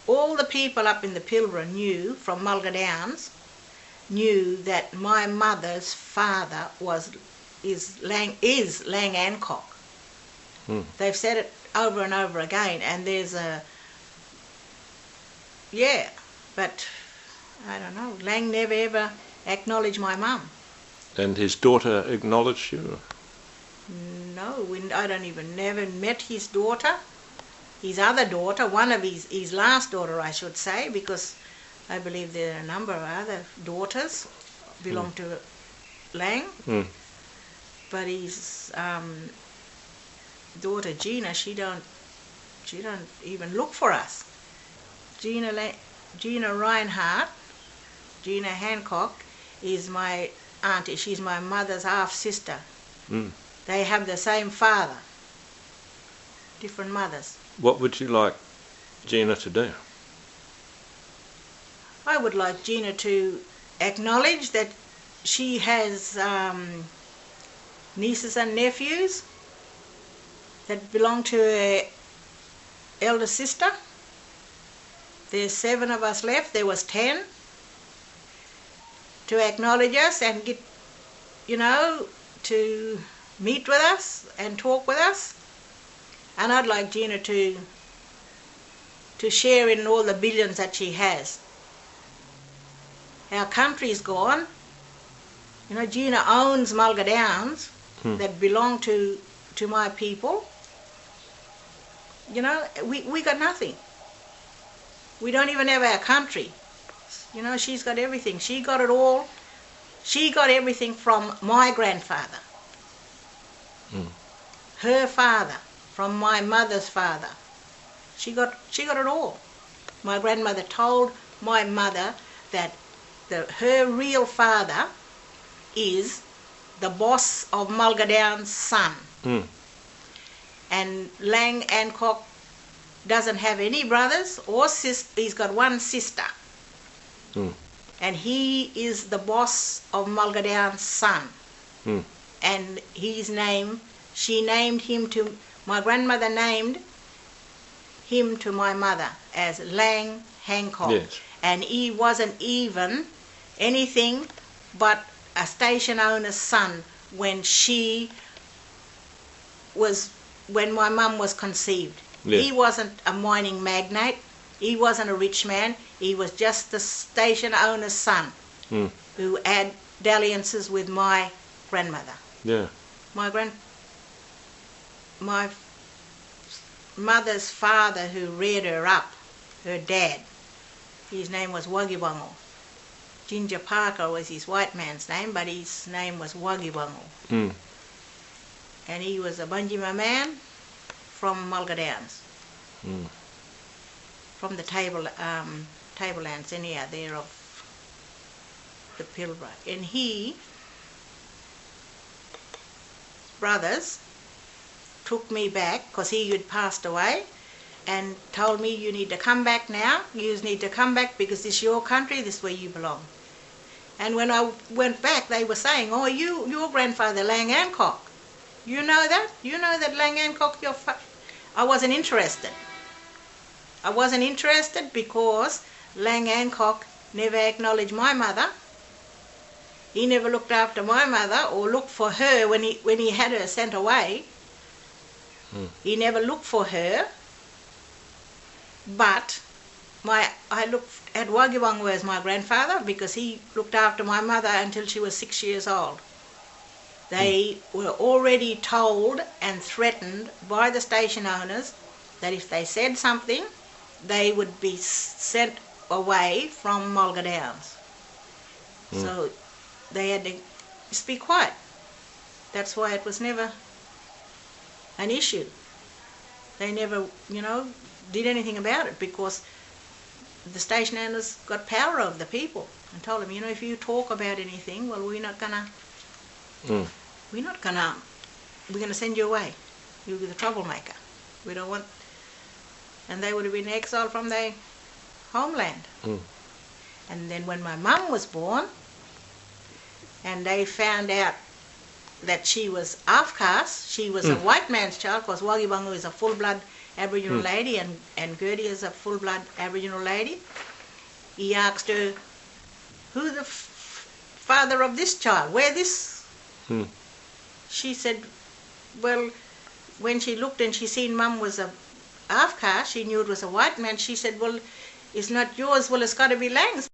all the people up in the Pilbara knew, from Mulga Downs, knew that my mother's father is Lang Hancock. They've said it over and over again, and there's but I don't know, Lang never ever acknowledged my mum. And his daughter acknowledged you? No, I don't even never met his daughter. His other daughter, one of his last daughter, I should say, because I believe there are a number of other daughters belong to Lang. But his daughter Gina, she don't even look for us. Gina Rinehart, Gina Hancock, is my auntie. She's my mother's half sister. They have the same father, different mothers. What would you like Gina to do? I would like Gina to acknowledge that she has nieces and nephews that belong to her elder sister. There's 7 of us left. There was 10. To acknowledge us and get, to meet with us and talk with us. And I'd like Gina to share in all the billions that she has. Our country's gone. Gina owns Mulga Downs that belong to my people. We got nothing. We don't even have our country. She's got everything. She got it all. She got everything from my grandfather. Her father, from my mother's father. She got it all. My grandmother told my mother that her real father is the boss of Mulga Downs' son. And Lang Hancock doesn't have any brothers or sisters. He's got one sister. And he is the boss of Mulga Downs' son. And she named him my grandmother named him to my mother as Lang Hancock. Yes. And he wasn't even anything but a station owner's son when my mum was conceived. Yes. He wasn't a mining magnate. He wasn't a rich man. He was just the station owner's son who had dalliances with my grandmother. Yeah. My mother's father who reared her up, her dad, his name was Wagiwango. Ginger Parker was his white man's name, but his name was Wagiwango. And he was a Banyjima man from Mulga Downs. From the tablelands anyhow there of the Pilbara. And brothers took me back because he had passed away and told me, you need to come back now. You need to come back because this is your country, this is where you belong. And when I went back, they were saying, oh, your grandfather, Lang Hancock. You know that? You know that Lang Hancock, I wasn't interested. I wasn't interested because Lang Hancock never acknowledged my mother. He never looked after my mother or looked for her when he had her sent away. He never looked for her. But I looked at Wagiwango as my grandfather because he looked after my mother until she was 6 years old. They were already told and threatened by the station owners that if they said something, they would be sent away from Mulga Downs. So they had to just be quiet. That's why it was never an issue. They never, did anything about it because the station owners got power over the people and told them, if you talk about anything, well, we're going to send you away. You'll be the troublemaker. We don't want... And they would have been exiled from their homeland. And then when my mum was born, and they found out that she was half caste. She was a white man's child, because Wagibangu is a full-blood Aboriginal lady, and Gertie is a full-blood Aboriginal lady. He asked her, who the father of this child? Where this? She said, well, when she looked and she seen Mum was a half caste, she knew it was a white man. She said, well, it's not yours. Well, it's got to be Lang's.